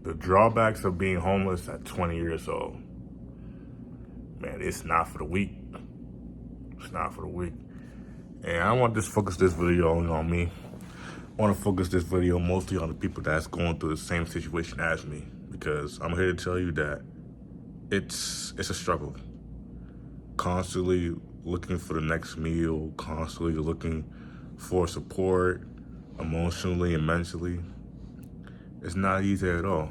The drawbacks of being homeless at 20 years old. Man, it's not for the weak. It's not for the weak. And I want to just focus this video only on me. I want to focus this video mostly on the people that's going through the same situation as me, because I'm here to tell you that it's a struggle. Constantly looking for the next meal, constantly looking for support emotionally and mentally. It's not easy at all.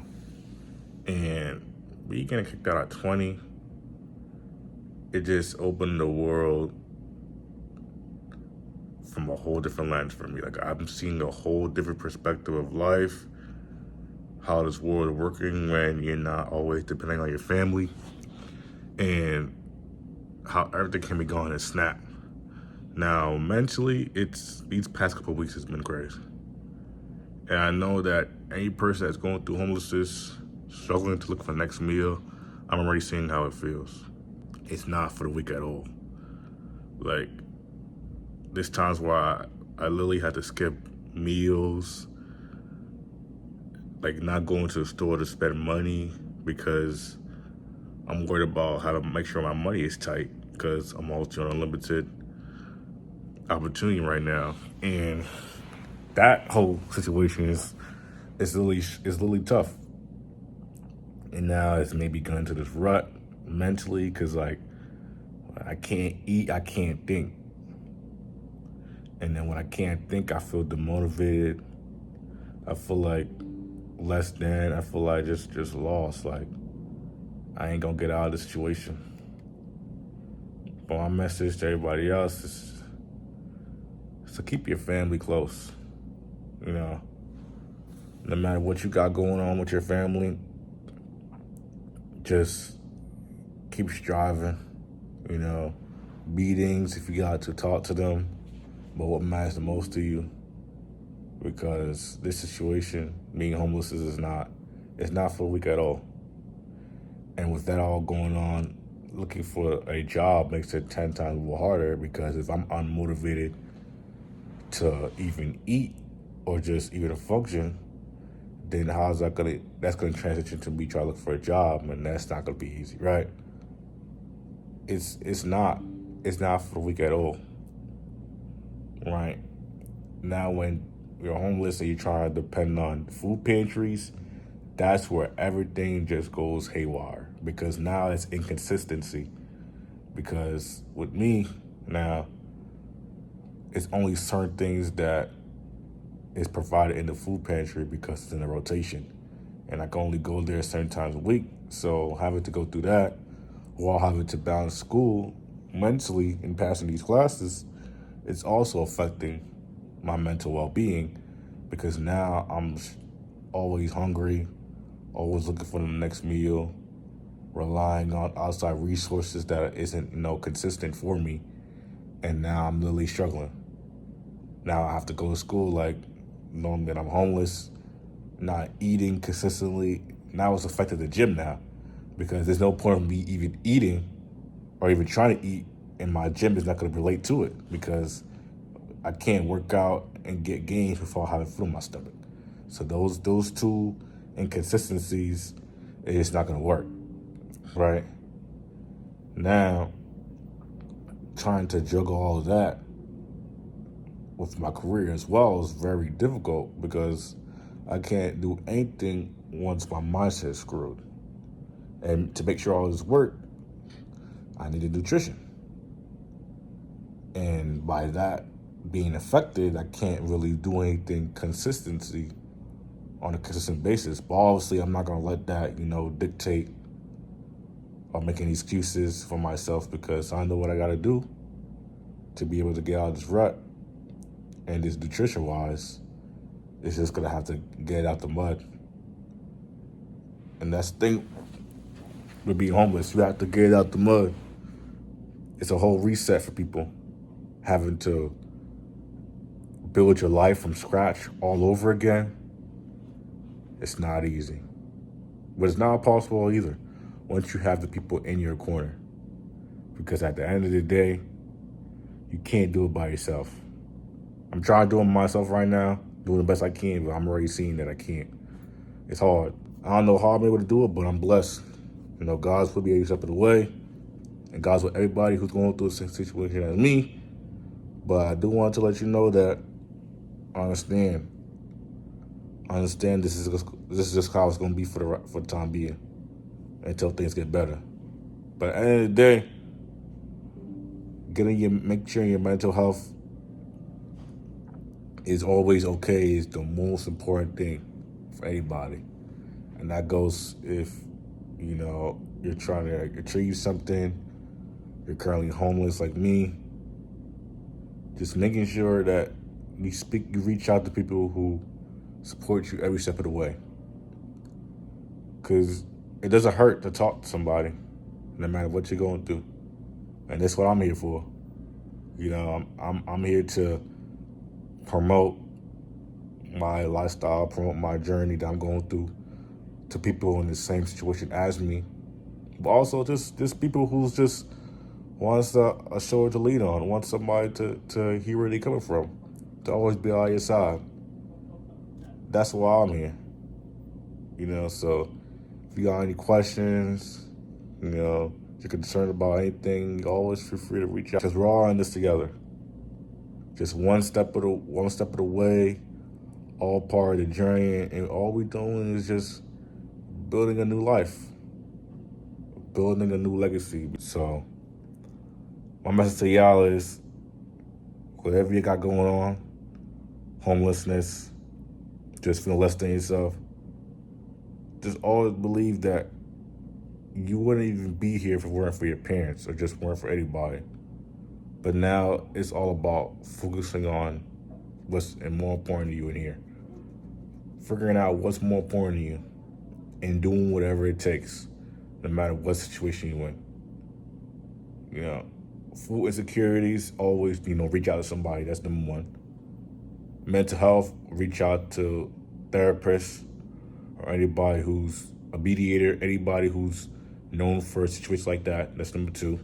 And me getting kicked out at 20, it just opened the world from a whole different lens for me. Like, I'm seeing a whole different perspective of life, how this world is working when you're not always depending on your family, and how everything can be gone in a snap. Now, mentally, these past couple of weeks has been crazy. And I know that any person that's going through homelessness, struggling to look for the next meal, I'm already seeing how it feels. It's not for the weak at all. Like, there's times where I literally had to skip meals, like not going to the store to spend money because I'm worried about how to make sure my money is tight, because I'm also on a limited opportunity right now. And that whole situation is literally tough. And now it's maybe gone into this rut mentally, because like I can't eat, I can't think. And then when I can't think, I feel demotivated. I feel like less than. I feel like just lost. Like, I ain't gonna get out of this situation. But my message to everybody else is to keep your family close. You know, no matter what you got going on with your family, just keep striving. You know, meetings if you got to talk to them. But what matters the most to you, because this situation, being homeless, it's not for the weak at all. And with that all going on, looking for a job makes it 10 times more harder, because if I'm unmotivated to even eat or just even function, then that's gonna transition to me trying to look for a job, and that's not gonna be easy, right? It's not for the weak at all. Right. Now, when you're homeless and you're trying to depend on food pantries, that's where everything just goes haywire, because now it's inconsistency. Because with me now, it's only certain things that is provided in the food pantry because it's in a rotation, and I can only go there certain times a week. So having to go through that while having to balance school mentally and passing these classes, it's also affecting my mental well-being, because now I'm always hungry, always looking for the next meal, relying on outside resources that isn't, consistent for me. And now I'm literally struggling. Now I have to go to school, like, knowing that I'm homeless, not eating consistently. Now it's affected the gym now, because there's no point of me even eating or even trying to eat, and my gym is not going to relate to it, because I can't work out and get gains without having food in my stomach. So those two inconsistencies, it's not going to work, right? Now, trying to juggle all of that with my career as well is very difficult, because I can't do anything once my mindset is screwed. And to make sure all this work, I needed nutrition. And by that being affected, I can't really do anything on a consistent basis. But obviously, I'm not going to let that, dictate or make any excuses for myself, because I know what I got to do to be able to get out of this rut. And this nutrition-wise, it's just going to have to get out the mud. And that's the thing with being homeless. You have to get out the mud. It's a whole reset for people, having to build your life from scratch all over again. It's not easy. But it's not impossible either, once you have the people in your corner. Because at the end of the day, you can't do it by yourself. I'm trying to do it myself right now, doing the best I can, but I'm already seeing that I can't. It's hard. I don't know how I'm able to do it, but I'm blessed. God's put me every step of the way, and God's with everybody who's going through the same situation as me. But I do want to let you know that I understand. I understand this is just how it's going to be for the time being until things get better. But at the end of the day, make sure your mental health is always okay is the most important thing for anybody. And that goes if, you're trying to achieve something, you're currently homeless like me, just making sure that you reach out to people who support you every step of the way. Because it doesn't hurt to talk to somebody, no matter what you're going through. And that's what I'm here for. I'm here to promote my lifestyle, promote my journey that I'm going through to people in the same situation as me, but also just people who's just wants a shoulder to lean on, wants somebody to hear where they're coming from, to always be on your side. That's why I'm here. So if you got any questions, you're concerned about anything, you always feel free to reach out, because we're all in this together. Just one step of the way, all part of the journey, and all we're doing is just building a new life, building a new legacy. So my message to y'all is, whatever you got going on, homelessness, just feeling less than yourself, just always believe that you wouldn't even be here if it weren't for your parents or just weren't for anybody. But now it's all about focusing on what's more important to you in here. Figuring out what's more important to you and doing whatever it takes, no matter what situation you're in. Food insecurities, always, reach out to somebody. That's number one. Mental health, reach out to therapists or anybody who's a mediator, anybody who's known for a situation like that. That's number two.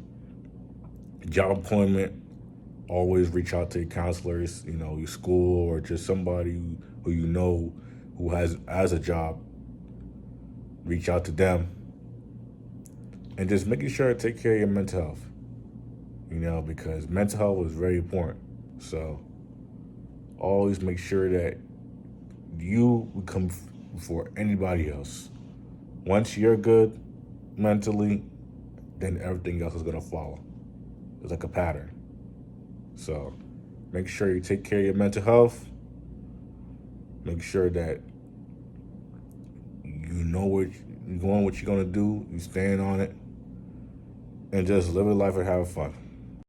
Job employment, always reach out to your counselors, your school, or just somebody who has a job. Reach out to them. And just making sure to take care of your mental health. Because mental health is very important. So always make sure that you come before anybody else. Once you're good mentally, then everything else is going to follow. It's like a pattern. So make sure you take care of your mental health. Make sure that you know what you're going to do, you stand on it, and just live a life and have fun.